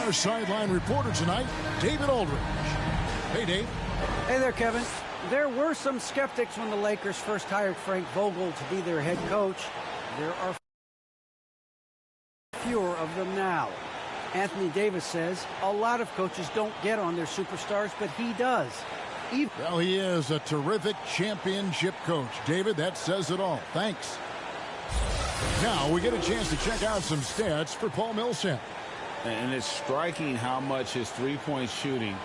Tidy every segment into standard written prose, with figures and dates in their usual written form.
our sideline reporter tonight, David Aldridge. Hey, Dave. Hey there, Kevin. There were some skeptics when the Lakers first hired Frank Vogel to be their head coach. There are fewer of them now. Anthony Davis says a lot of coaches don't get on their superstars, but he does. Well, he is a terrific championship coach. David, that says it all. Thanks. Now we get a chance to check out some stats for Paul Millsap. And it's striking how much his three-point shooting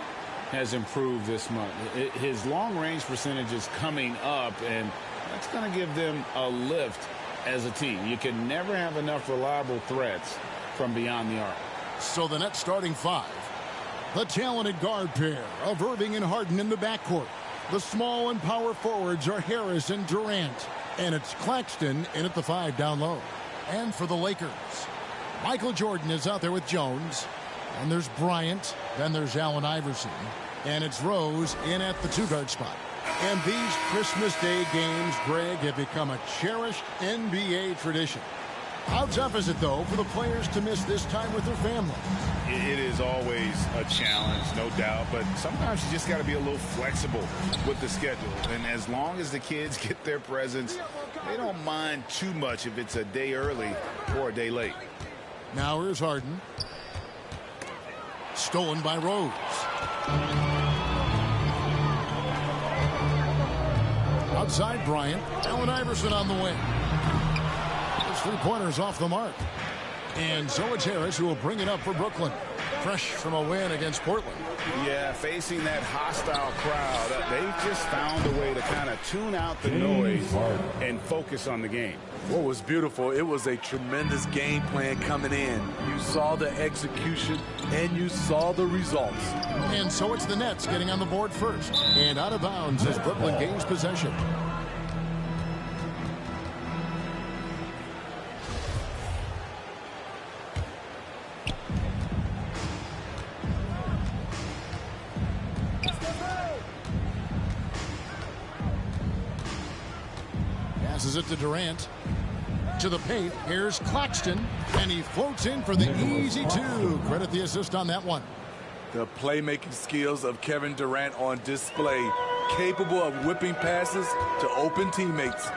has improved this month. His long-range percentage is coming up, and that's going to give them a lift as a team. You can never have enough reliable threats from beyond the arc. So the Nets starting five. The talented guard pair of Irving and Harden in the backcourt. The small and power forwards are Harris and Durant. And it's Claxton in at the 5 down low. And for the Lakers, Michael Jordan is out there with Jones. And there's Bryant. Then there's Allen Iverson. And it's Rose in at the 2-guard spot. And these Christmas Day games, Greg, have become a cherished NBA tradition. How tough is it, though, for the players to miss this time with their families? It is always a challenge, no doubt, but sometimes you just got to be a little flexible with the schedule. And as long as the kids get their presents, they don't mind too much if it's a day early or a day late. Now here's Harden. Stolen by Rose. Outside Bryant. Allen Iverson on the wing. His three-pointers off the mark. And so it's Harris who will bring it up for Brooklyn. Fresh from a win against Portland. Yeah, facing that hostile crowd, they just found a way to kind of tune out the noise and focus on the game. What was beautiful, it was a tremendous game plan coming in. You saw the execution, and you saw the results. And so it's the Nets getting on the board first. And out of bounds as Brooklyn gains possession. Passes it to Durant. To the paint. Here's Claxton. And he floats in for the easy 2. Credit the assist on that one. The playmaking skills of Kevin Durant on display. Capable of whipping passes to open teammates.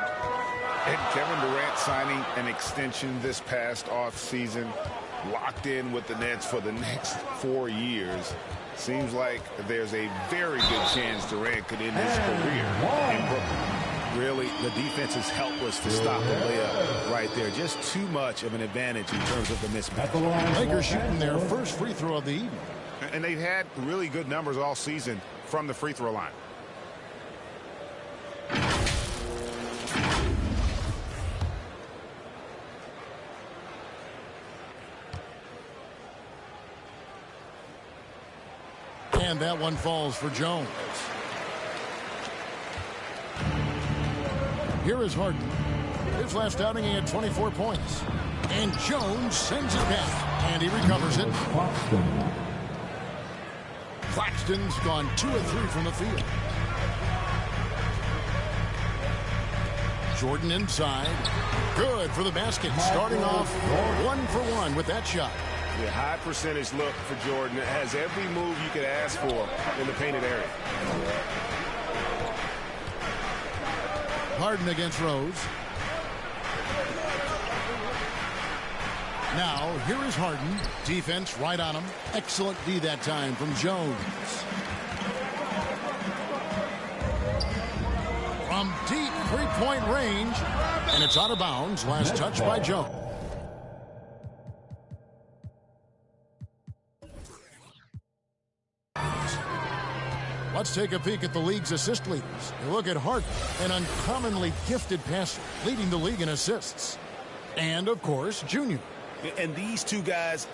And Kevin Durant signing an extension this past offseason. Locked in with the Nets for the next 4 years. Seems like there's a very good chance Durant could end his career in Brooklyn. Really, the defense is helpless to stop the layup right there. Just too much of an advantage in terms of the mismatch. Lakers shooting their first free throw of the evening. And they've had really good numbers all season from the free throw line. And that one falls for Jones. Here is Harden. His last outing, he had 24 points. And Jones sends it back. And he recovers it. Claxton's gone 2 of 3 from the field. Jordan inside. Good for the basket. Starting off 1 for 1 with that shot. The high percentage look for Jordan. It has every move you could ask for in the painted area. Harden against Rose. Now, here is Harden. Defense right on him. Excellent D that time from Jones. From deep three-point range. And it's out of bounds. Last touch by Jones. Let's take a peek at the league's assist leaders. You look at Harden, an uncommonly gifted passer, leading the league in assists. And, of course, Junior. And these two guys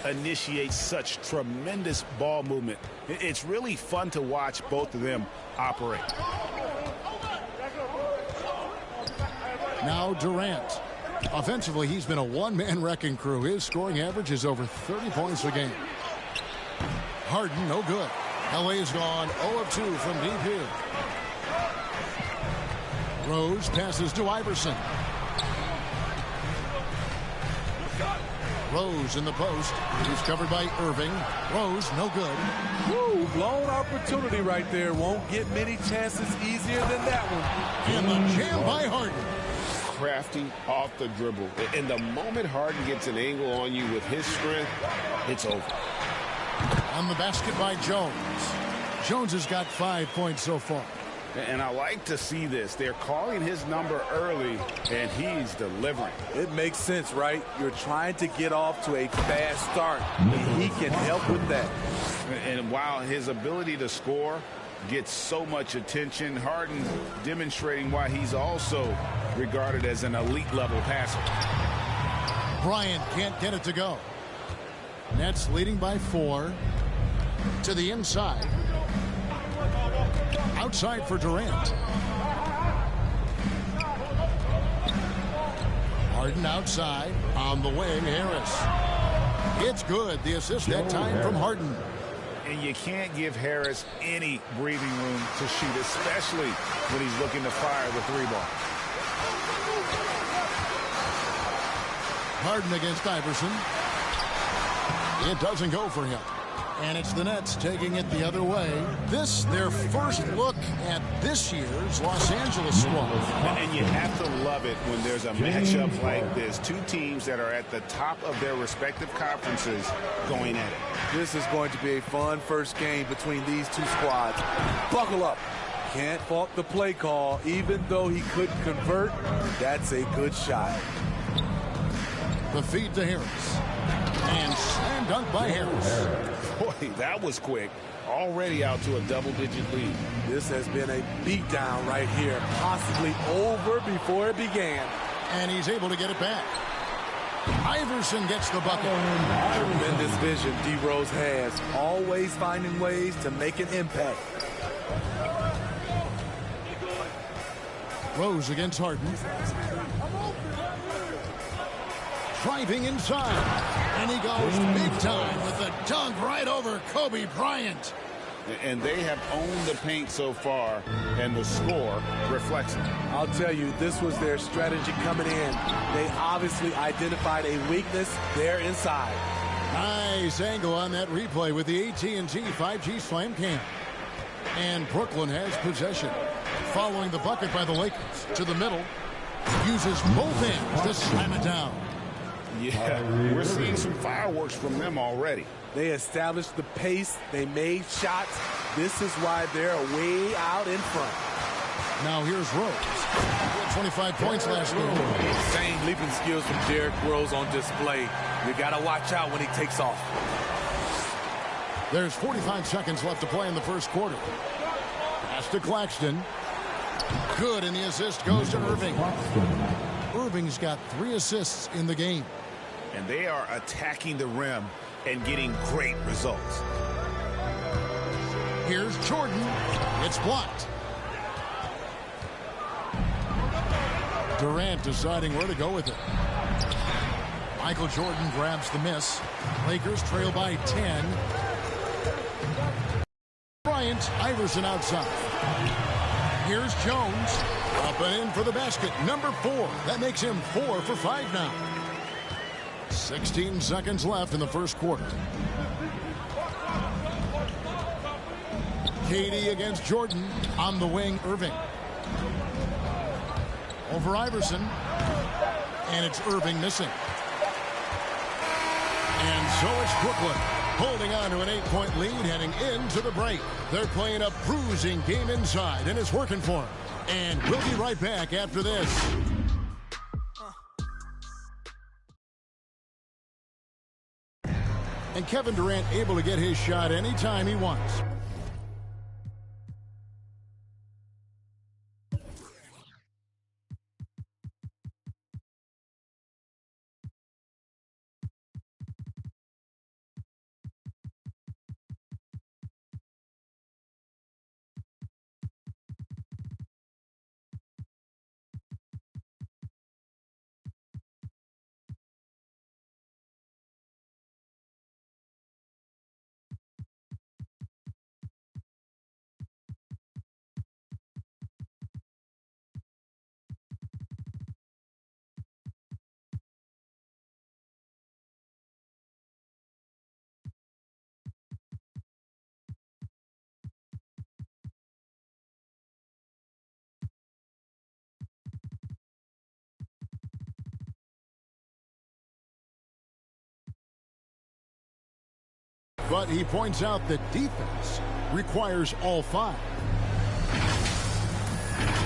initiate such tremendous ball movement. It's really fun to watch both of them operate. Now Durant. Offensively, he's been a one-man wrecking crew. His scoring average is over 30 points a game. Harden, no good. LA's gone 0 of 2 from deep here. Rose passes to Iverson. Rose in the post. He's covered by Irving. Rose, no good. Woo, blown opportunity right there. Won't get many chances easier than that one. And the jam by Harden. Crafty off the dribble. And the moment Harden gets an angle on you with his strength, it's over. On the basket by Jones. Jones has got 5 points so far. And I like to see this. They're calling his number early, and he's delivering. It makes sense, right? You're trying to get off to a fast start, and he can help with that. And while his ability to score gets so much attention, Harden demonstrating why he's also regarded as an elite-level passer. Bryant can't get it to go. Nets leading by 4. To the inside. Outside for Durant. Harden outside. On the wing, Harris. It's good. The assist that time from Harden. And you can't give Harris any breathing room to shoot, especially when he's looking to fire the 3-ball. Harden against Iverson. It doesn't go for him. And it's the Nets taking it the other way. This, their first look at this year's Los Angeles squad. And you have to love it when there's a matchup like this. Two teams that are at the top of their respective conferences going at it. This is going to be a fun first game between these two squads. Buckle up. Can't fault the play call. Even though he couldn't convert, that's a good shot. The feed to Harris. And slam dunk by Harris. Boy, that was quick. Already out to a double-digit lead. This has been a beatdown right here. Possibly over before it began. And he's able to get it back. Iverson gets the bucket. Tremendous vision D. Rose has. Always finding ways to make an impact. Rose against Harden. Driving inside. And he goes big time with the dunk right over Kobe Bryant. And they have owned the paint so far, and the score reflects it. I'll tell you, this was their strategy coming in. They obviously identified a weakness there inside. Nice angle on that replay with the AT&T 5G Slam Cam. And Brooklyn has possession. Following the bucket by the Lakers to the middle. Uses both hands to slam it down. Yeah, we're seeing some fireworks from them already. They established the pace. They made shots. This is why they're way out in front. Now here's Rose. 25 points last game. Same leaping skills from Derrick Rose on display. You got to watch out when he takes off. There's 45 seconds left to play in the first quarter. Pass to Claxton. Good, and the assist goes to Irving. Irving's got 3 assists in the game. And they are attacking the rim and getting great results. Here's Jordan. It's blocked. Durant deciding where to go with it. Michael Jordan grabs the miss. Lakers trail by 10. Bryant, Iverson outside. Here's Jones. Up and in for the basket. Number 4. That makes him 4 for 5 now. 16 seconds left in the first quarter. KD against Jordan. On the wing, Irving. Over Iverson. And it's Irving missing. And so it's Brooklyn holding on to an 8-point lead heading into the break. They're playing a bruising game inside, and it's working for them. And we'll be right back after this. And Kevin Durant able to get his shot anytime he wants. But he points out that defense requires all 5.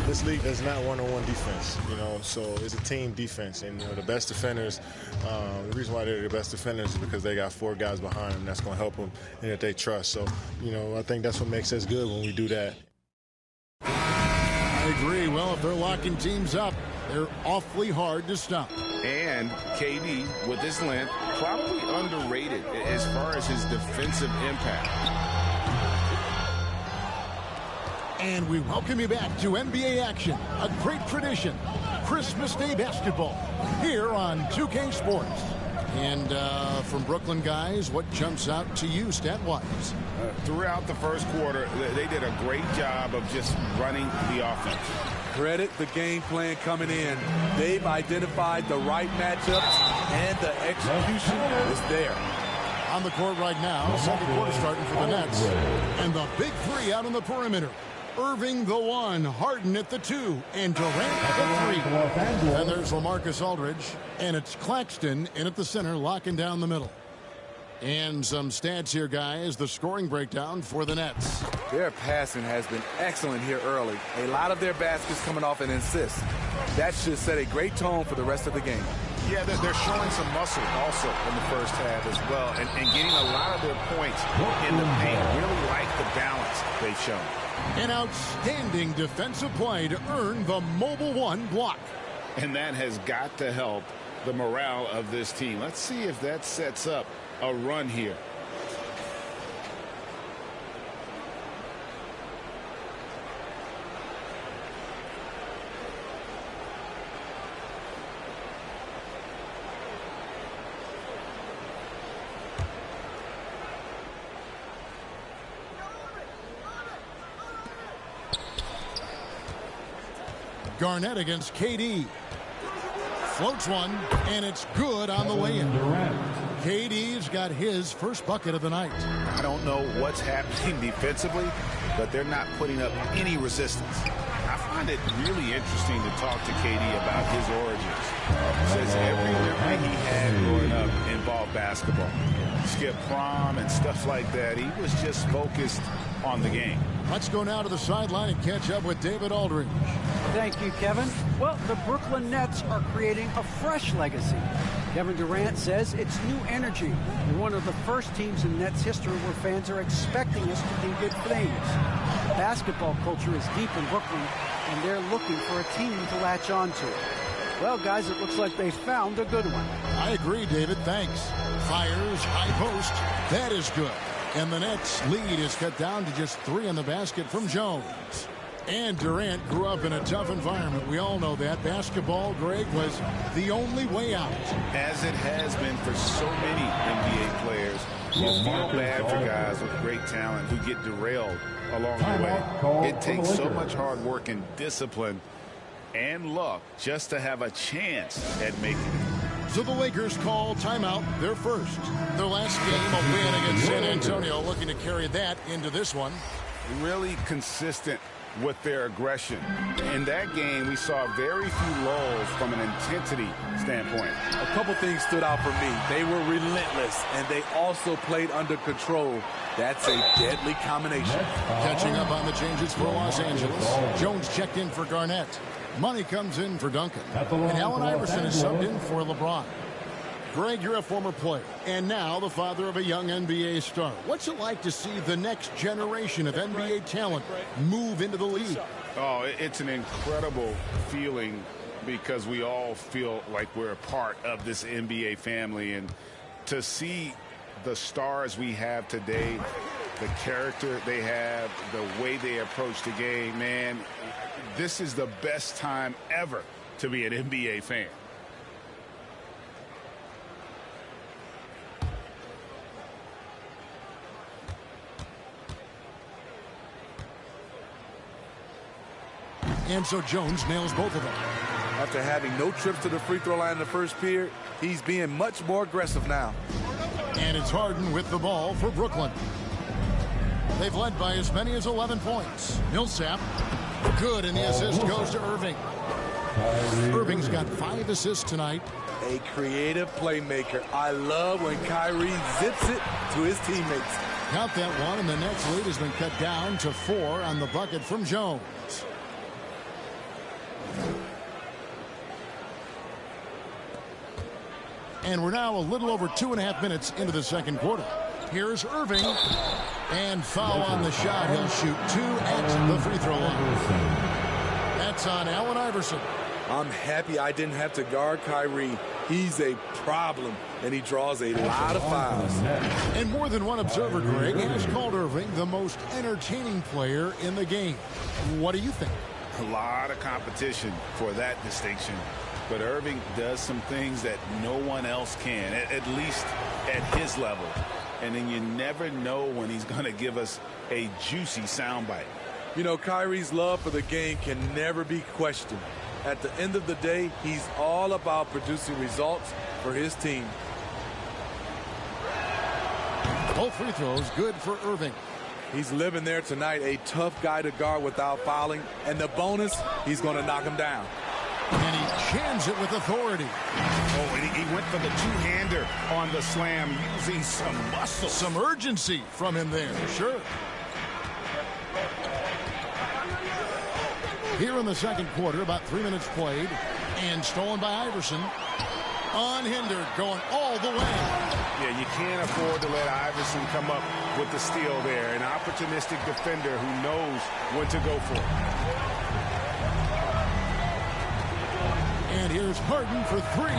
This league is not one-on-one defense, so it's a team defense. And, the best defenders, the reason why they're the best defenders is because they got 4 guys behind them that's going to help them and that they trust. So, I think that's what makes us good when we do that. I agree. Well, if they're locking teams up, they're awfully hard to stop. And KD, with his length, probably underrated as far as his defensive impact. And we welcome you back to NBA action, a great tradition, Christmas Day basketball, here on 2K Sports. And from Brooklyn guys, what jumps out to you stat-wise? Throughout the first quarter, they did a great job of just running the offense. Credit the game plan coming in. They've identified the right matchups, and the execution is there. On the court right now, second quarter starting for the Nets. And the big 3 out on the perimeter. Irving the 1, Harden at the 2, and Durant at the 3. And there's LaMarcus Aldridge, and it's Claxton in at the center, locking down the middle. And some stats here, guys. The scoring breakdown for the Nets. Their passing has been excellent here early. A lot of their baskets coming off an assist. That should set a great tone for the rest of the game. Yeah, they're showing some muscle also in the first half as well, and getting a lot of their points in the paint. Really like the balance they've shown. An outstanding defensive play to earn the mobile 1 block. And that has got to help the morale of this team. Let's see if that sets up a run here. Garnett against KD. Floats one, and it's good on the way in. KD's got his first bucket of the night. I don't know what's happening defensively, but they're not putting up any resistance. I find it really interesting to talk to KD about his origins. He says every memory he had growing up involved basketball. Skip prom and stuff like that. He was just focused on the game. Let's go now to the sideline and catch up with David Aldridge. Thank you, Kevin. Well, the Brooklyn Nets are creating a fresh legacy. Kevin Durant says it's new energy. We're one of the first teams in Nets history where fans are expecting us to do good things. The basketball culture is deep in Brooklyn, and they're looking for a team to latch on to. Well, guys, it looks like they found a good one. I agree, David. Thanks. Fires, high post. That is good. And the Nets' lead is cut down to just 3 in the basket from Jones. And Durant grew up in a tough environment. We all know that. Basketball, Greg, was the only way out. As it has been for so many NBA players. You feel bad for guys with great talent who get derailed along the way. It takes so much hard work and discipline and luck just to have a chance at making it. So the Lakers call timeout, their first. Their last game, a win against San Antonio, looking to carry that into this one. Really consistent with their aggression. In that game, we saw very few lulls from an intensity standpoint. A couple things stood out for me. They were relentless, and they also played under control. That's a deadly combination. Catching up on the changes for Los Angeles. Jones checked in for Garnett. Money comes in for Duncan. And Allen Iverson is subbed in for LeBron. Greg, you're a former player, and now the father of a young NBA star. What's it like to see the next generation of NBA talent move into the league? Oh, it's an incredible feeling because we all feel like we're a part of this NBA family. And to see the stars we have today, the character they have, the way they approach the game, man, this is the best time ever to be an NBA fan. And so Jones nails both of them. After having no trips to the free throw line in the first period, he's being much more aggressive now. And it's Harden with the ball for Brooklyn. They've led by as many as 11 points. Millsap, good, and the assist goes to Irving. Irving's got 5 assists tonight. A creative playmaker. I love when Kyrie zips it to his teammates. Count that one, and the Nets lead has been cut down to 4 on the bucket from Jones. And we're now a little over 2.5 minutes into the second quarter. Here's Irving. And foul on the shot. He'll shoot 2 at the free throw line. That's on Allen Iverson. I'm happy I didn't have to guard Kyrie. He's a problem, and he draws a lot of fouls. And more than one observer, Greg, has called Irving the most entertaining player in the game. What do you think? A lot of competition for that distinction. But Irving does some things that no one else can, at least at his level. And then you never know when he's going to give us a juicy soundbite. You know, Kyrie's love for the game can never be questioned. At the end of the day, he's all about producing results for his team. Both free throws good for Irving. He's living there tonight, a tough guy to guard without fouling. And the bonus, he's going to knock him down. And he jams it with authority. Oh, and he went for the two-hander on the slam, using some muscle. Some urgency from him there, sure. Here in the second quarter, about 3 minutes played, and stolen by Iverson. Unhindered, going all the way. Yeah, you can't afford to let Iverson come up with the steal there. An opportunistic defender who knows when to go for it. And here's Harden for 3.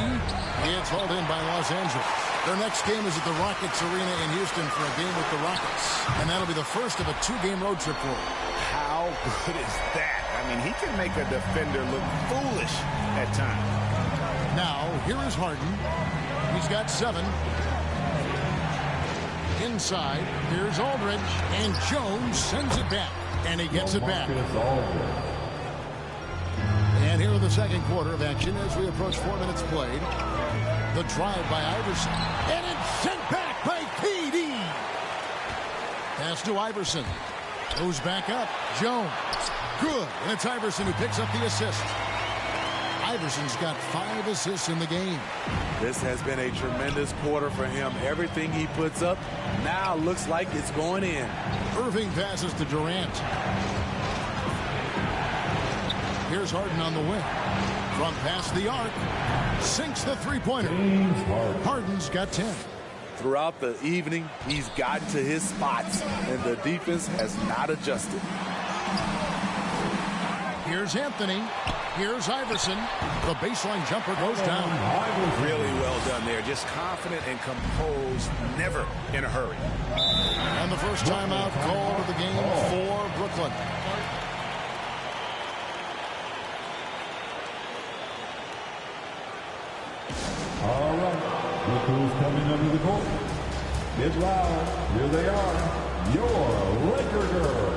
It's hauled in by Los Angeles. Their next game is at the Rockets Arena in Houston for a game with the Rockets. And that'll be the first of a 2-game road trip for him. How good is that? I mean, he can make a defender look foolish at times. Now, here is Harden. He's got 7. Inside, here's Aldridge. And Jones sends it back. And he gets it back. And here in the second quarter of action as we approach 4 minutes played. The drive by Iverson. And it's sent back by KD. Pass to Iverson. Goes back up. Jones. Good. And it's Iverson who picks up the assist. Iverson's got 5 assists in the game. This has been a tremendous quarter for him. Everything he puts up now looks like it's going in. Irving passes to Durant. Here's Harden on the wing. From past the arc. Sinks the three-pointer. Harden's got 10. Throughout the evening, he's gotten to his spots, and the defense has not adjusted. Here's Anthony. Here's Iverson. The baseline jumper goes down. Really well done there. Just confident and composed. Never in a hurry. And the first timeout called of the game for Brooklyn. All right, look who's coming under the court. Get loud. Here they are, your Laker girls.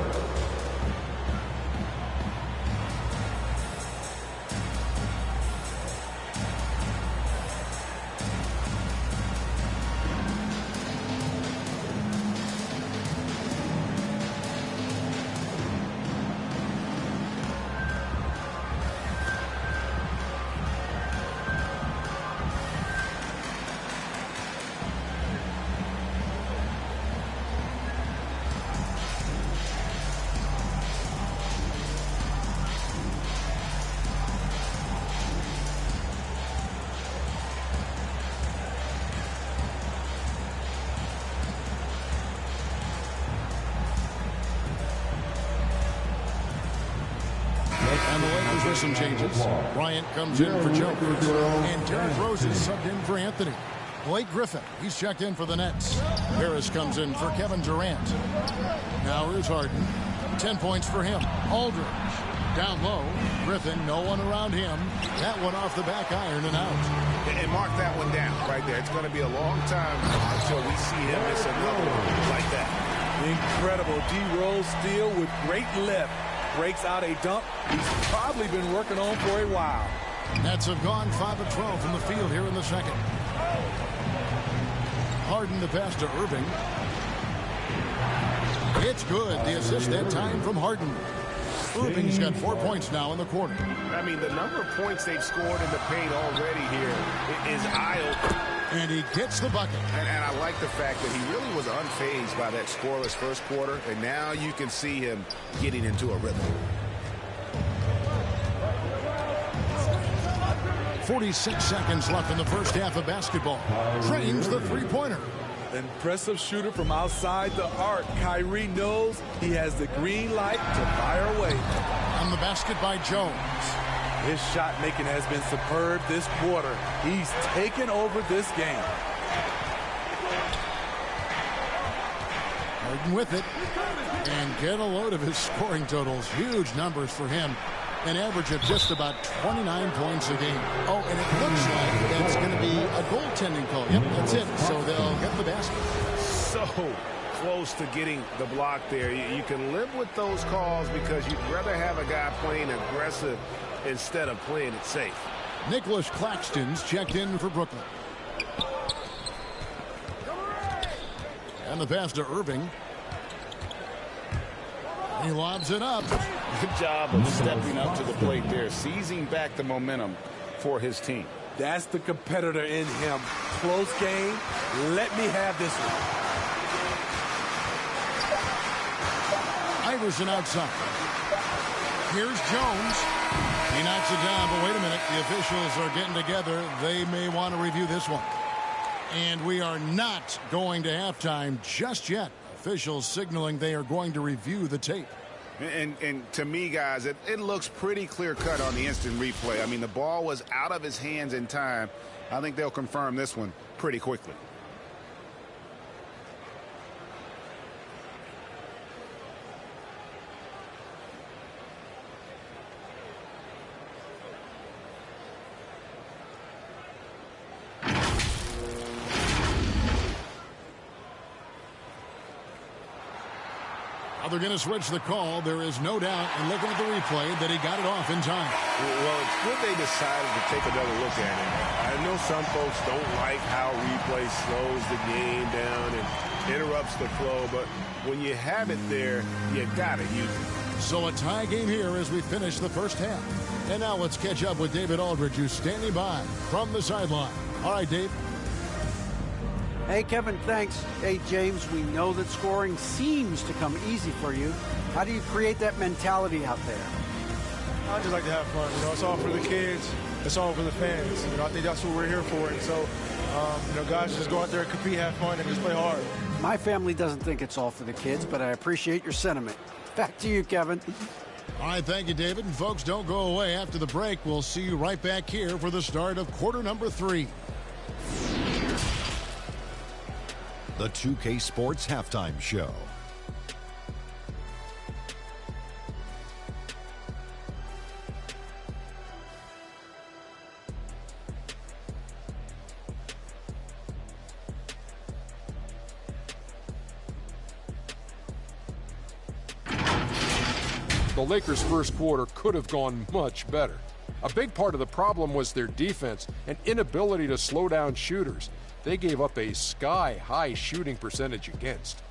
And the Lakers with some changes. Bryant comes in for Jones. And Derrick Rose is subbed in for Anthony. Blake Griffin, he's checked in for the Nets. Harris comes in for Kevin Durant. Now here's Harden. 10 points for him. Aldridge down low. Griffin, no one around him. That one off the back iron and out. And mark that one down right there. It's going to be a long time until we see him miss another one like that. Incredible D-Rose steal with great lift. Breaks out a dunk he's probably been working on for a while. Nets have gone 5 of 12 from the field here in the second. Harden the pass to Irving. It's good. The assist that time from Harden. Irving's got 4 points now in the quarter. I mean, the number of points they've scored in the paint already here is eye-opening. And he gets the bucket. And I like the fact that he really was unfazed by that scoreless first quarter, and now you can see him getting into a rhythm. 46 seconds left in the first half of basketball. Drains the three-pointer. Impressive shooter from outside the arc. Kyrie knows he has the green light to fire away. On the basket by Jones. His shot making has been superb this quarter. He's taken over this game. Harden with it. And get a load of his scoring totals. Huge numbers for him. An average of just about 29 points a game. Oh, and it looks like it's going to be a goaltending call. Yep, that's it. So they'll get the basket. So close to getting the block there. You can live with those calls because you'd rather have a guy playing aggressive instead of playing it safe. Nicholas Claxton's checked in for Brooklyn. And the pass to Irving. He lobs it up. Good job of stepping up to the plate there, seizing back the momentum for his team. That's the competitor in him. Close game. Let me have this one. Iverson outside. Here's Jones. He knocks it down, but wait a minute. The officials are getting together. They may want to review this one. And we are not going to halftime just yet. Officials signaling they are going to review the tape. And to me, guys, it looks pretty clear-cut on the instant replay. I mean, the ball was out of his hands in time. I think they'll confirm this one pretty quickly. They're going to switch the call. There is no doubt, and looking at the replay, that he got it off in time. Well, it's good they decided to take another look at it. I know some folks don't like how replay slows the game down and interrupts the flow, but when you have it there, you got to use it. So a tie game here as we finish the first half. And now let's catch up with David Aldridge, who's standing by from the sideline. All right, Dave. Hey, Kevin, thanks. Hey, James, we know that scoring seems to come easy for you. How do you create that mentality out there? I just like to have fun. You know, it's all for the kids. It's all for the fans. You know, I think that's what we're here for. And so, you know, guys, just go out there and compete, have fun, and just play hard. My family doesn't think it's all for the kids, but I appreciate your sentiment. Back to you, Kevin. All right, thank you, David. And folks, don't go away. After the break, we'll see you right back here for the start of quarter number 3. The 2K Sports Halftime Show. The Lakers' first quarter could have gone much better. A big part of the problem was their defense and inability to slow down shooters. They gave up a sky-high shooting percentage against.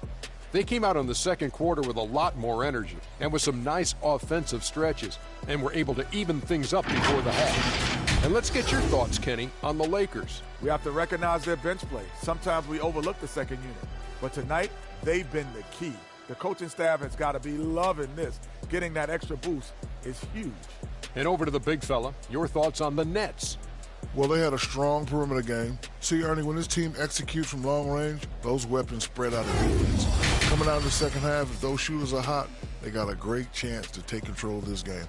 They came out in the second quarter with a lot more energy and with some nice offensive stretches and were able to even things up before the half. And let's get your thoughts, Kenny, on the Lakers. We have to recognize their bench play. Sometimes we overlook the second unit. But tonight, they've been the key. The coaching staff has got to be loving this. Getting that extra boost is huge. And over to the big fella, your thoughts on the Nets. Well, they had a strong perimeter game. See, Ernie, when this team executes from long range, those weapons spread out of defense. Coming out in the second half, if those shooters are hot, they got a great chance to take control of this game.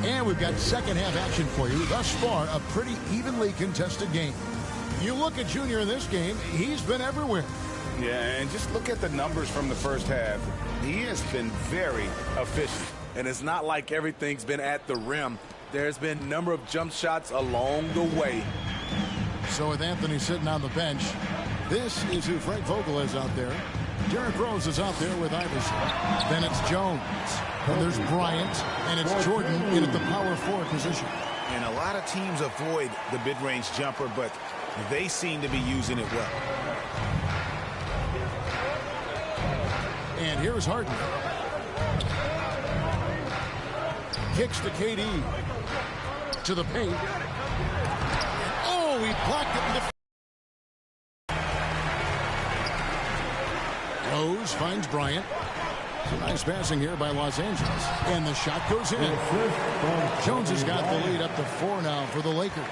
And we've got second half action for you. Thus far, a pretty evenly contested game. You look at Junior in this game, he's been everywhere. Yeah, and just look at the numbers from the first half. He has been very efficient. And it's not like everything's been at the rim. There's been a number of jump shots along the way. So with Anthony sitting on the bench, this is who Frank Vogel is out there. Derrick Rose is out there with Iverson. Then it's Jones. And there's Bryant. And it's Jordan in at the power forward position. And a lot of teams avoid the mid-range jumper, but they seem to be using it well. And here's Harden. Kicks to KD. To the paint. Oh, he blocked it. Rose finds Bryant. Some nice passing here by Los Angeles. And the shot goes in. Jones has got the lead up to 4 now for the Lakers.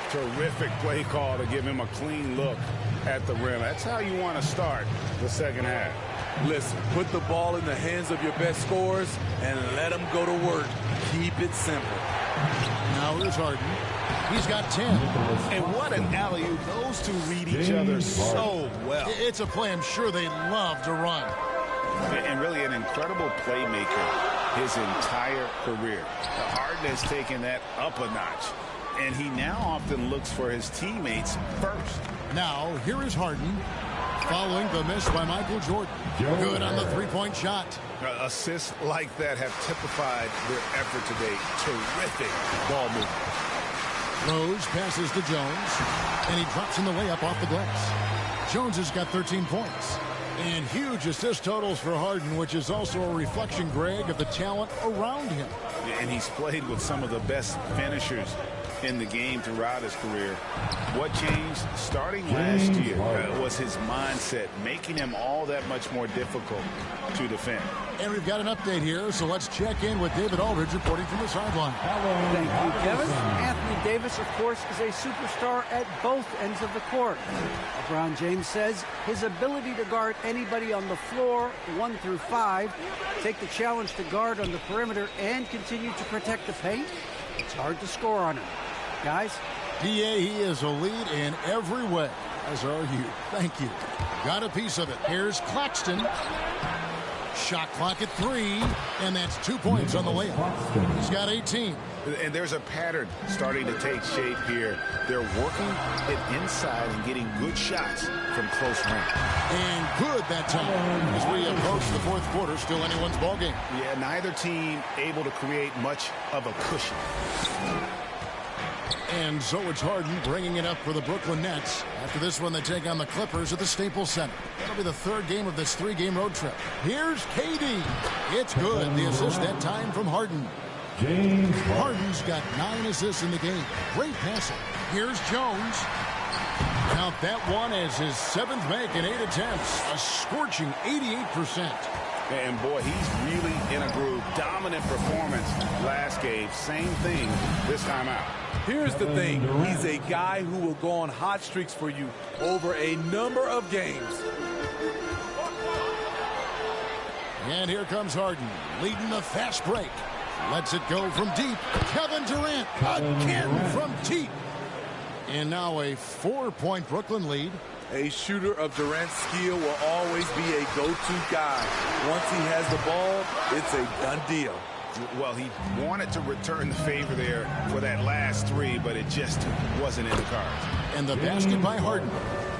Terrific play call to give him a clean look at the rim. That's how you want to start the second half. Listen, put the ball in the hands of your best scorers and let them go to work. Keep it simple. Now here's Harden. He's got 10. And what an alley-oop. Those two read each other so well. It's a play I'm sure they love to run. And really an incredible playmaker his entire career. Harden has taken that up a notch. And he now often looks for his teammates first. Now, here is Harden. Following the miss by Michael Jordan. Good on the three-point shot. Assists like that have typified their effort today. Terrific ball movement. Rose passes to Jones, and he drops in the layup off the glass. Jones has got 13 points. And huge assist totals for Harden, which is also a reflection, Greg, of the talent around him. And he's played with some of the best finishers in the game throughout his career. What changed starting last year was his mindset, making him all that much more difficult to defend. And we've got an update here, so let's check in with David Aldridge reporting from the sideline. Thank you, Kevin. Anthony Davis, of course, is a superstar at both ends of the court. LeBron James says his ability to guard anybody on the floor, 1 through 5, take the challenge to guard on the perimeter and continue to protect the paint, it's hard to score on him. Guys? he is a lead in every way, as are you. Thank you. Got a piece of it. Here's Claxton. Shot clock at 3, and that's 2 points on the layup. He's got 18. And there's a pattern starting to take shape here. They're working it inside and getting good shots from close range. And good that time. As we approach the fourth quarter, still anyone's ballgame. Yeah, neither team able to create much of a cushion. And so it's Harden bringing it up for the Brooklyn Nets. After this one, they take on the Clippers at the Staples Center. That'll be the third game of this 3-game road trip. Here's KD. It's good. The assist that time from Harden. Harden's got 9 assists in the game. Great passing. Here's Jones. Count that one as his 7th make in 8 attempts. A scorching 88%. And boy, he's really in a groove. Dominant performance last game. Same thing this time out. Here's the thing. He's a guy who will go on hot streaks for you over a number of games. And here comes Harden, leading the fast break. Lets it go from deep. Kevin Durant again from deep. And now a 4-point Brooklyn lead. A shooter of Durant's skill will always be a go-to guy. Once he has the ball, it's a done deal. Well, he wanted to return the favor there for that last 3, but it just wasn't in the cards. And the basket by Harden.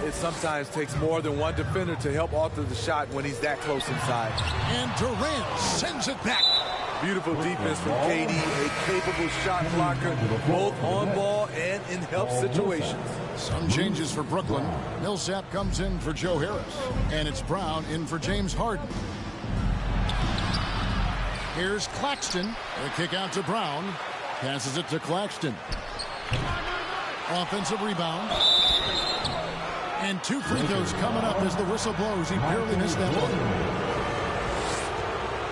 It sometimes takes more than one defender to help alter the shot when he's that close inside. And Durant sends it back. Beautiful defense from KD, a capable shot blocker, both on ball and in help situations. Some changes for Brooklyn. Millsap comes in for Joe Harris. And it's Brown in for James Harden. Here's Claxton. A kick out to Brown. Passes it to Claxton. Offensive rebound. And 2 free throws coming up as the whistle blows. He barely missed that one.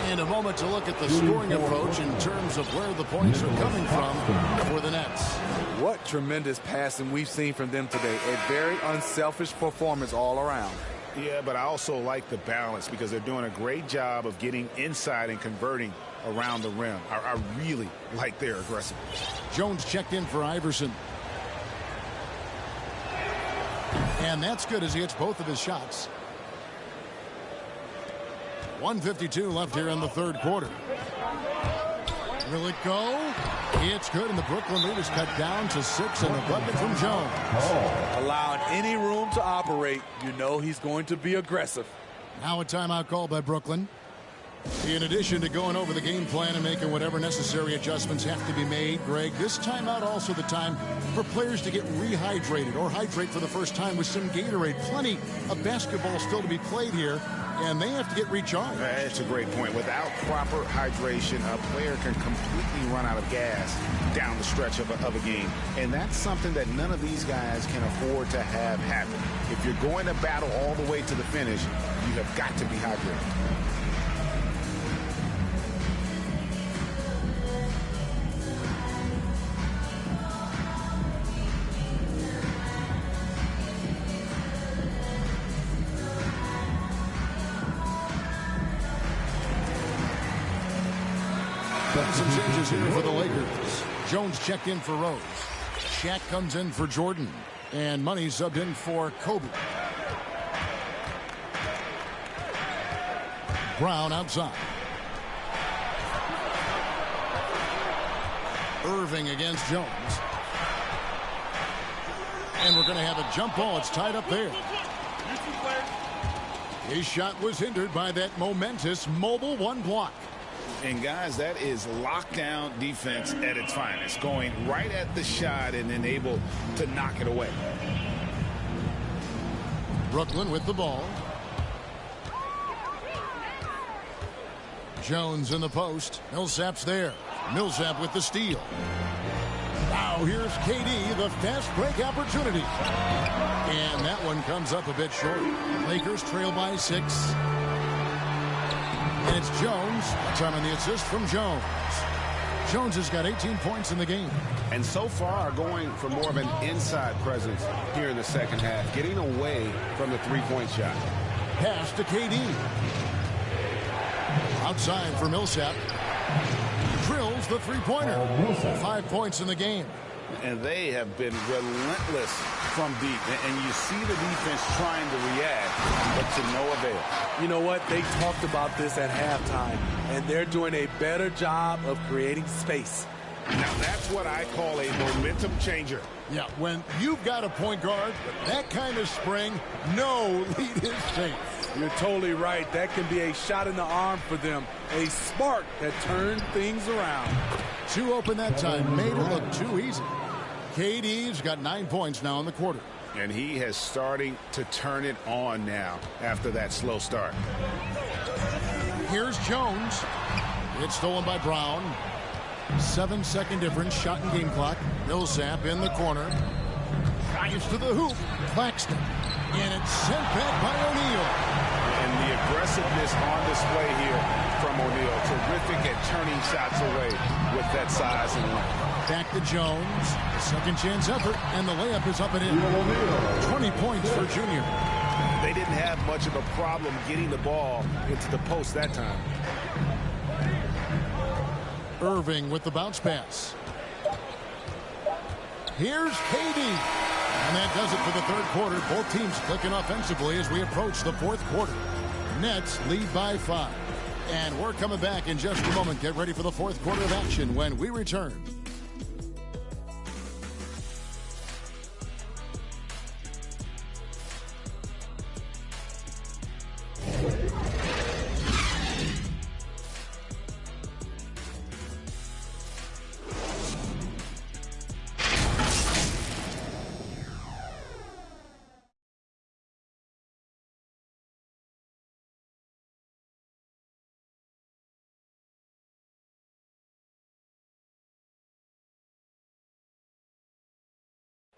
And a moment to look at the scoring approach in terms of where the points are coming from for the Nets. What tremendous passing we've seen from them today. A very unselfish performance all around. Yeah, but I also like the balance because they're doing a great job of getting inside and converting around the rim. I really like their aggressiveness. Jones checked in for Iverson. And that's good as he hits both of his shots. 1:52 left here in the third quarter. Will it go? It's good, and the Brooklyn lead is cut down to 6, and a bucket from Jones. Allowing any room to operate, you know he's going to be aggressive. Now a timeout called by Brooklyn. In addition to going over the game plan and making whatever necessary adjustments have to be made, Greg, this timeout also the time for players to get rehydrated or hydrate for the first time with some Gatorade. Plenty of basketball still to be played here, and they have to get recharged. That's a great point. Without proper hydration, a player can completely run out of gas down the stretch of a game. And that's something that none of these guys can afford to have happen. If you're going to battle all the way to the finish, you have got to be hydrated. Some changes here for the Lakers. Jones checked in for Rose. Shaq comes in for Jordan. And Money subbed in for Kobe. Brown outside. Irving against Jones. And we're going to have a jump ball. It's tied up there. His shot was hindered by that momentous mobile one block. And, guys, that is lockdown defense at its finest, going right at the shot and then able to knock it away. Brooklyn with the ball. Jones in the post. Millsap's there. Millsap with the steal. Now here's KD, the fast break opportunity. And that one comes up a bit short. Lakers trail by 6. And it's Jones. Time on the assist from Jones. Jones has got 18 points in the game. And so far going for more of an inside presence here in the second half, getting away from the three-point shot. Pass to KD. Outside for Millsap. Drills the three-pointer. 5 points in the game. And they have been relentless from deep. And you see the defense trying to react, but to no avail. You know what? They talked about this at halftime, and they're doing a better job of creating space. Now, that's what I call a momentum changer. Yeah, when you've got a point guard with that kind of spring, no lead is safe. You're totally right. That can be a shot in the arm for them, a spark that turned things around. 2 open that time, made it look too easy. KD's got 9 points now in the quarter. And he has starting to turn it on now after that slow start. Here's Jones. It's stolen by Brown. 7-second difference, shot and game clock. Millsap in the corner. Drives to the hoop. Claxton. And it's sent back by O'Neal. And the aggressiveness on display here from O'Neal. Terrific at turning shots away with that size and length. Back to Jones. Second chance effort, and the layup is up and in. 20 points for Junior. They didn't have much of a problem getting the ball into the post that time. Irving with the bounce pass. Here's KD. And that does it for the third quarter. Both teams clicking offensively as we approach the fourth quarter. Nets lead by 5. And we're coming back in just a moment. Get ready for the fourth quarter of action when we return.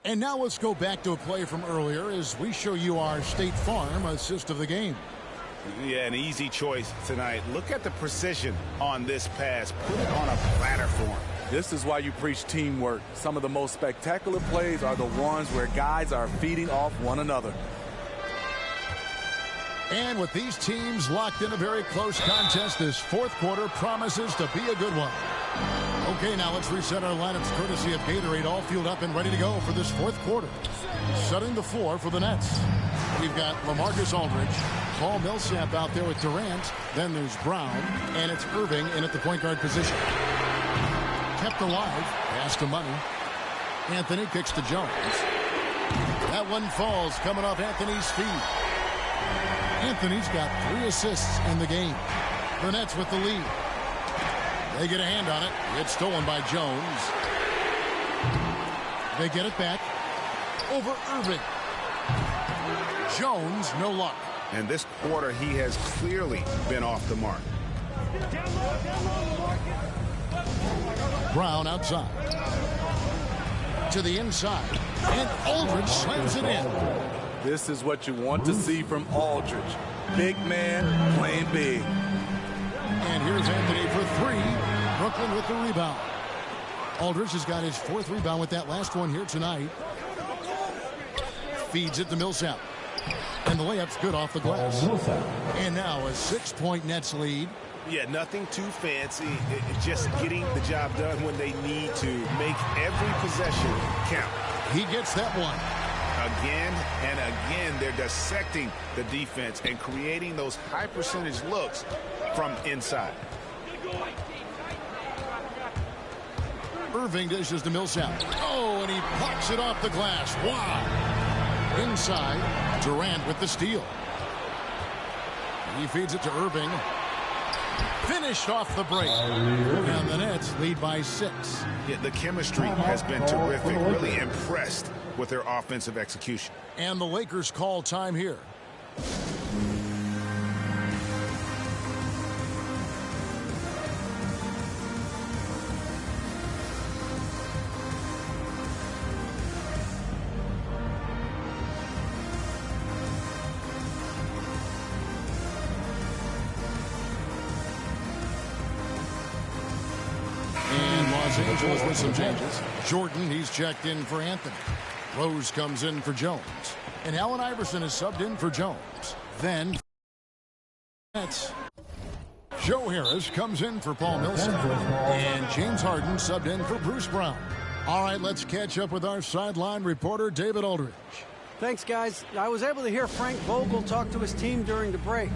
And now let's go back to a play from earlier as we show you our State Farm assist of the game. Yeah, an easy choice tonight. Look at the precision on this pass. Put it on a platter for him. This is why you preach teamwork. Some of the most spectacular plays are the ones where guys are feeding off one another. And with these teams locked in a very close contest, this fourth quarter promises to be a good one. Okay, now let's reset our lineups courtesy of Gatorade, all fueled up and ready to go for this fourth quarter. Setting the floor for the Nets. We've got LaMarcus Aldridge, Paul Millsap out there with Durant. Then there's Brown, and it's Irving in at the point guard position. Kept alive, pass to Money. Anthony kicks to Jones. That one falls coming off Anthony's feet. Anthony's got 3 assists in the game. The Nets with the lead. They get a hand on it. It's stolen by Jones. They get it back. Over Irving. Jones, no luck. And this quarter, he has clearly been off the mark. Brown outside. To the inside. And Aldridge slams it in. This is what you want to see from Aldridge. Big man playing big. And here's Anthony for 3. Brooklyn with the rebound. Aldridge has got his 4th rebound with that last one here tonight. Feeds it to Millsap. And the layup's good off the glass. And now a 6-point Nets lead. Yeah, nothing too fancy. Just getting the job done when they need to. Make every possession count. He gets that one. Again and again, they're dissecting the defense and creating those high percentage looks from inside. Irving dishes to Millsap. Oh, and he plucks it off the glass. Wow. Inside, Durant with the steal. He feeds it to Irving. Finished off the break. And the Nets lead by 6. Yeah, the chemistry has been terrific. Really impressed with their offensive execution. And the Lakers call time here. Los Angeles with some changes. Jordan, he's checked in for Anthony. Rose comes in for Jones. And Allen Iverson is subbed in for Jones. Then, Joe Harris comes in for Paul Millsap. And James Harden subbed in for Bruce Brown. All right, let's catch up with our sideline reporter, David Aldridge. Thanks, guys. I was able to hear Frank Vogel talk to his team during the break.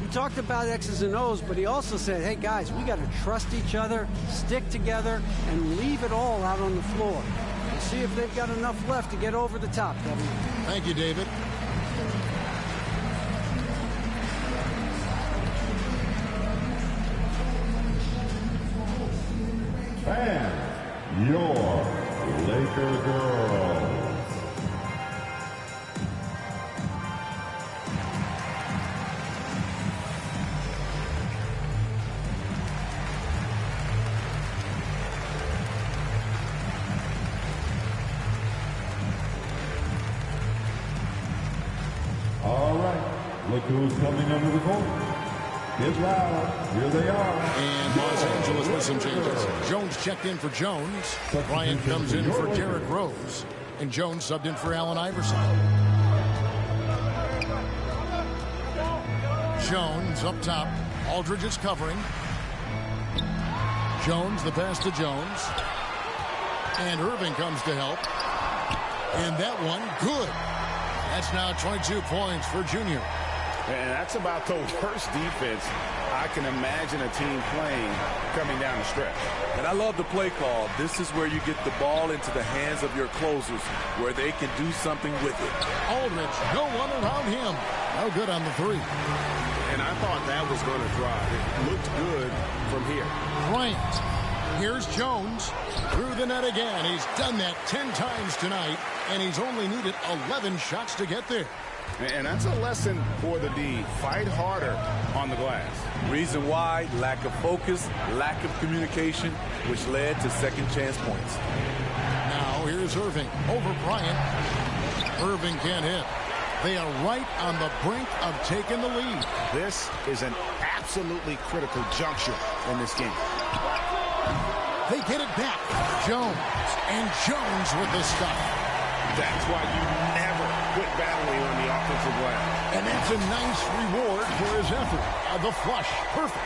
He talked about X's and O's, but he also said, hey, guys, we got to trust each other, stick together, and leave it all out on the floor. We'll see if they've got enough left to get over the top, Kevin. Thank you, David. And your Laker girls. All right, look who's coming under the court. Get loud. Here they are. And Los Angeles with some changes. Jones checked in for Jones. Bryant comes in for Derrick Rose. And Jones subbed in for Allen Iverson. Jones up top. Aldridge is covering. Jones, the pass to Jones. And Irving comes to help. And that one, good. That's now 22 points for Junior. And that's about the worst defense I can imagine a team playing coming down the stretch. And I love the play call. This is where you get the ball into the hands of your closers, where they can do something with it. Aldridge, no one around him. No good on the 3. And I thought that was going to drive. It looked good from here. Bryant. Here's Jones. Through the net again. He's done that 10 times tonight, and he's only needed 11 shots to get there. And that's a lesson for the D. Fight harder on the glass. Reason why? Lack of focus, lack of communication, which led to second chance points. Now here's Irving over Bryant. Irving can't hit. They are right on the brink of taking the lead. This is an absolutely critical juncture in this game. They get it back. Jones. And Jones with the stuff. That's why you never quit battling on the offensive glass. And that's a nice reward for his effort. The flush. Perfect.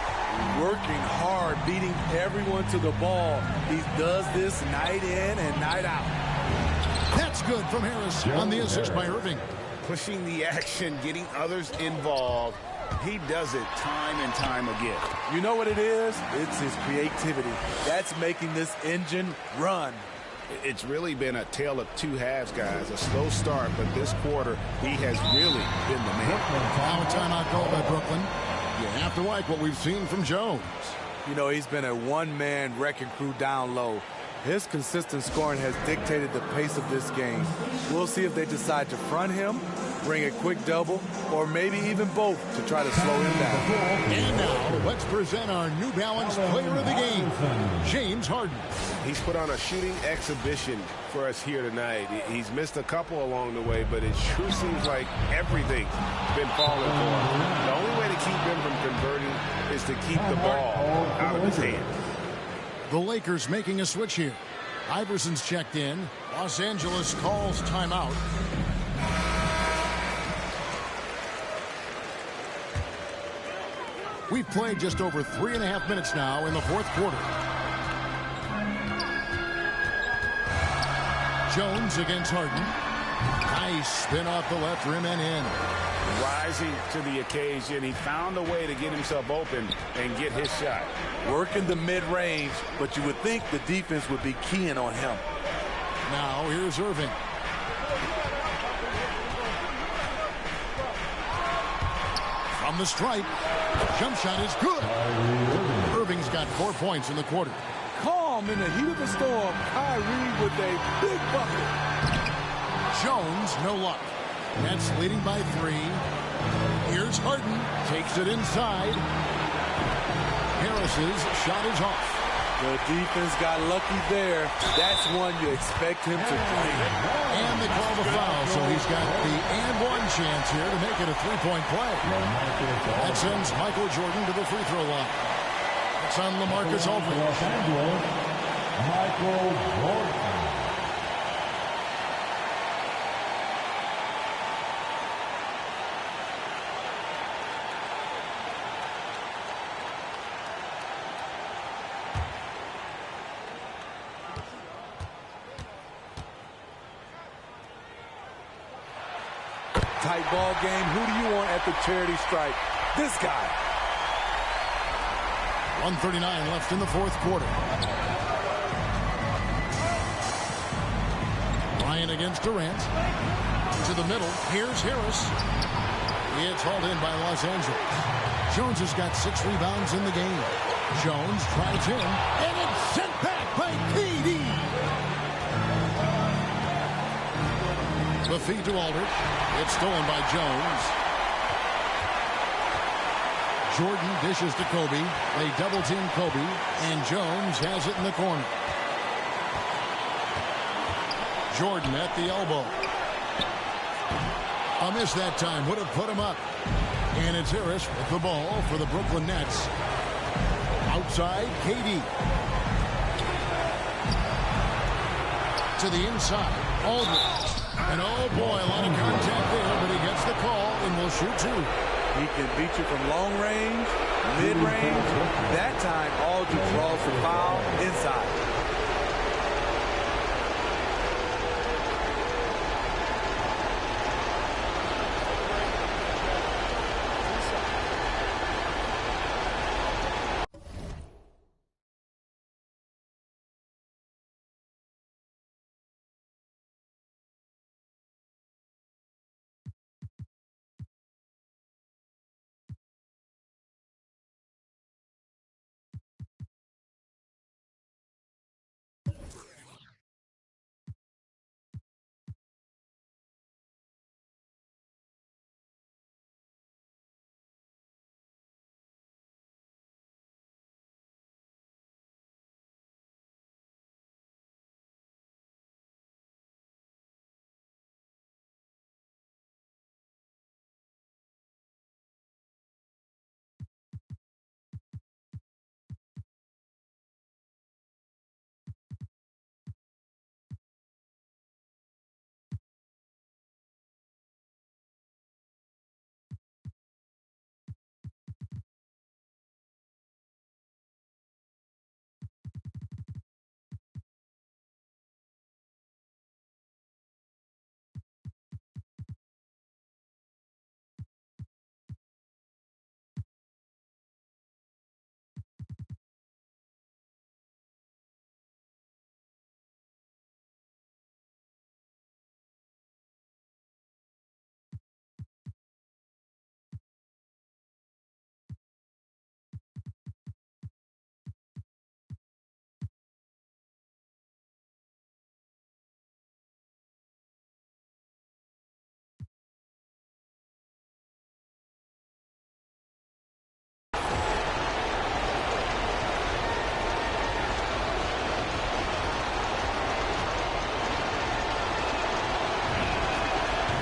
Working hard, beating everyone to the ball. He does this night in and night out. That's good from Harris on the assist by Irving. Pushing the action, getting others involved. He does it time and time again. You know what it is? It's his creativity. That's making this engine run. It's really been a tale of two halves, guys. A slow start, but this quarter, he has really been the man. Now a timeout call by Brooklyn. You have to like what we've seen from Jones. You know, he's been a one-man wrecking crew down low. His consistent scoring has dictated the pace of this game. We'll see if they decide to front him, bring a quick double, or maybe even both to try to slow him down. And now, let's present our New Balance player of the game, James Harden. He's put on a shooting exhibition for us here tonight. He's missed a couple along the way, but it sure seems like everything's been falling for him. The only way to keep him from converting is to keep the ball out of his hands. The Lakers making a switch here. Iverson's checked in. Los Angeles calls timeout. We've played just over 3.5 minutes now in the fourth quarter. Jones against Harden. Nice spin off the left rim and in. Rising to the occasion. He found a way to get himself open and get his shot. Working the mid-range, but you would think the defense would be keying on him. Now here's Irving. From the stripe. Jump shot is good. Irving's got 4 points in the quarter. Calm in the heat of the storm. Kyrie with a big bucket. Jones, no luck. Nets leading by 3. Here's Harden. Takes it inside. Harris's shot is off. The defense got lucky there. That's one you expect him to drain. And they call the foul, so he's got the and one chance here to make it a three-point play. That sends Michael Jordan to the free throw line. It's on LaMarcus Aldridge. Michael Jordan. Tight ball game. Who do you want at the charity stripe? This guy. 1:39 left in the fourth quarter. Ryan against Durant. To the middle. Here's Harris. It's hauled in by Los Angeles. Jones has got 6 rebounds in the game. Jones drives in, and it's sent back by KD. The feed to Aldridge. It's stolen by Jones. Jordan dishes to Kobe. They double team Kobe, and Jones has it in the corner. Jordan at the elbow. A miss that time would have put him up. And it's Harris with the ball for the Brooklyn Nets. Outside, KD. To the inside, Aldridge. And oh boy, a lot of contact there, but he gets the call and will shoot 2. He can beat you from long range, mid-range. That time, Aldridge draws the foul inside.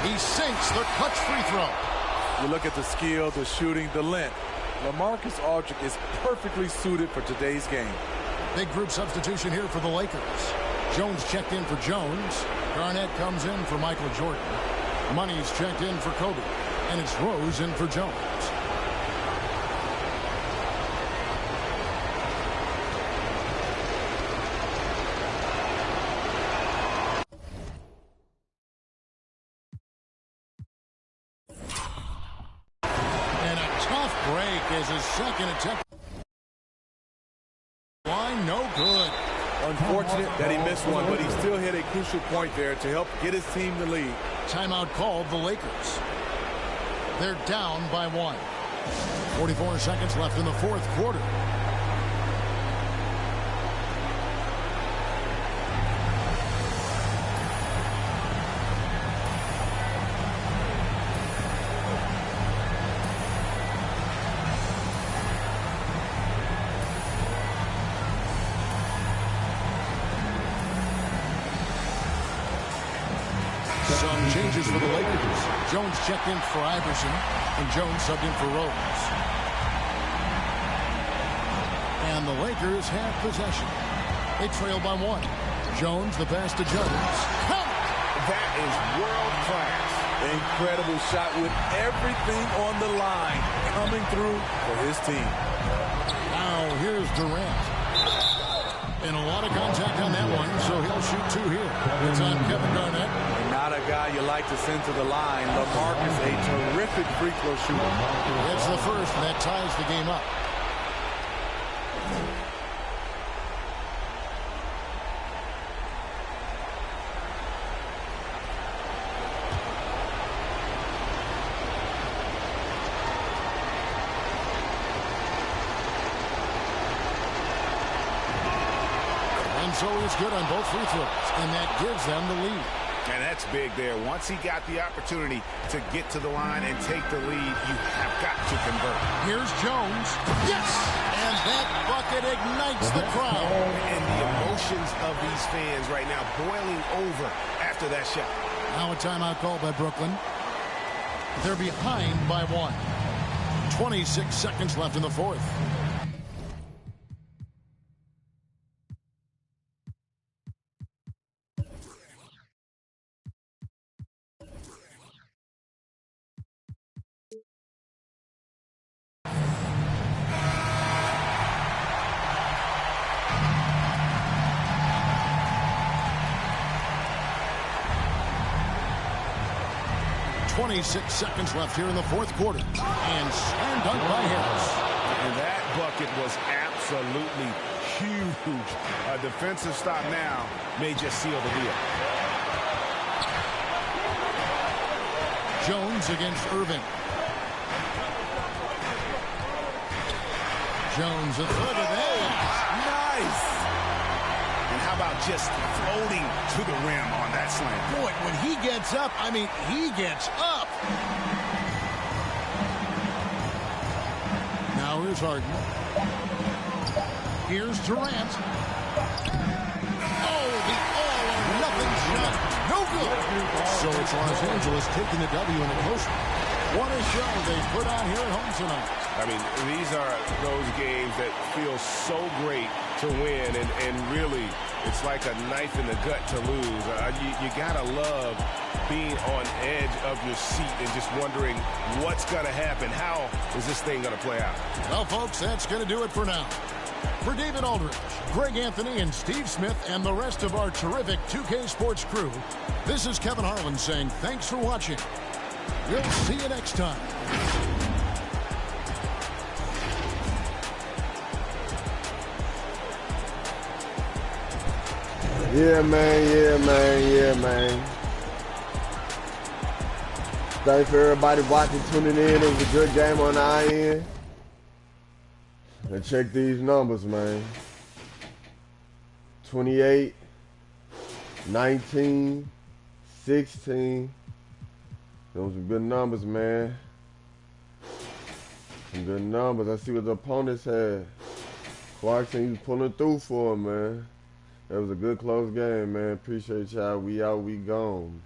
He sinks the clutch free throw. You look at the skill, the shooting, the length. LaMarcus Aldridge is perfectly suited for today's game. Big group substitution here for the Lakers. Jones checked in for Jones. Garnett comes in for Michael Jordan. Money's checked in for Kobe. And it's Rose in for Jones. And a tough break is his second attempt. Line no good. Unfortunate that he missed one, but he still hit a crucial point there to help get his team the lead. Timeout called the Lakers. They're down by 1. 44 seconds left in the fourth quarter. Some changes for the Lakers. Jones checked in for Iverson, and Jones subbed in for Rose. And the Lakers have possession. They trail by 1. Jones, the pass to Jones. Count! That is world class. Incredible shot with everything on the line coming through for his team. Now here's Durant. And a lot of contact on that one, so he'll shoot 2 here. It's on Kevin Garnett. And not a guy you like to send to the line. LaMarcus, a terrific free throw shooter. It's the first, and that ties the game up. So he's good on both free throws, and that gives them the lead. And that's big there. Once he got the opportunity to get to the line and take the lead, you have got to convert. Here's Jones. Yes! And that bucket ignites the crowd. And the emotions of these fans right now boiling over after that shot. Now a timeout called by Brooklyn. They're behind by 1. 26 seconds left in the fourth. .26 seconds left here in the fourth quarter. And slam dunk by Harris. And that bucket was absolutely huge. A defensive stop now may just seal the deal. Jones against Irving. Jones, a third of that. Nice. And how about just floating to the rim on that slam? Boy, when he gets up, I mean, he gets up. Now here's Harden. Here's Durant. Oh, the all-or-nothing shot. No good. So it's Los Angeles taking the W in a close one. What a show they put on here at home tonight. I mean, these are those games that feel so great to win, and really, it's like a knife in the gut to lose. You gotta love being on edge of your seat and just wondering what's gonna happen. How is this thing gonna play out? Well, folks, that's gonna do it for now. For David Aldridge, Greg Anthony, and Steve Smith, and the rest of our terrific 2K Sports crew, this is Kevin Harlan saying thanks for watching. We'll see you next time. Yeah, man. Thanks for everybody watching, tuning in. It was a good game on our end. And check these numbers, man. 28, 19, 16. Those are good numbers, man. Some good numbers. I see what the opponents had. Clarkson, he's pulling through for him, man. That was a good close game, man. Appreciate y'all. We out, we gone.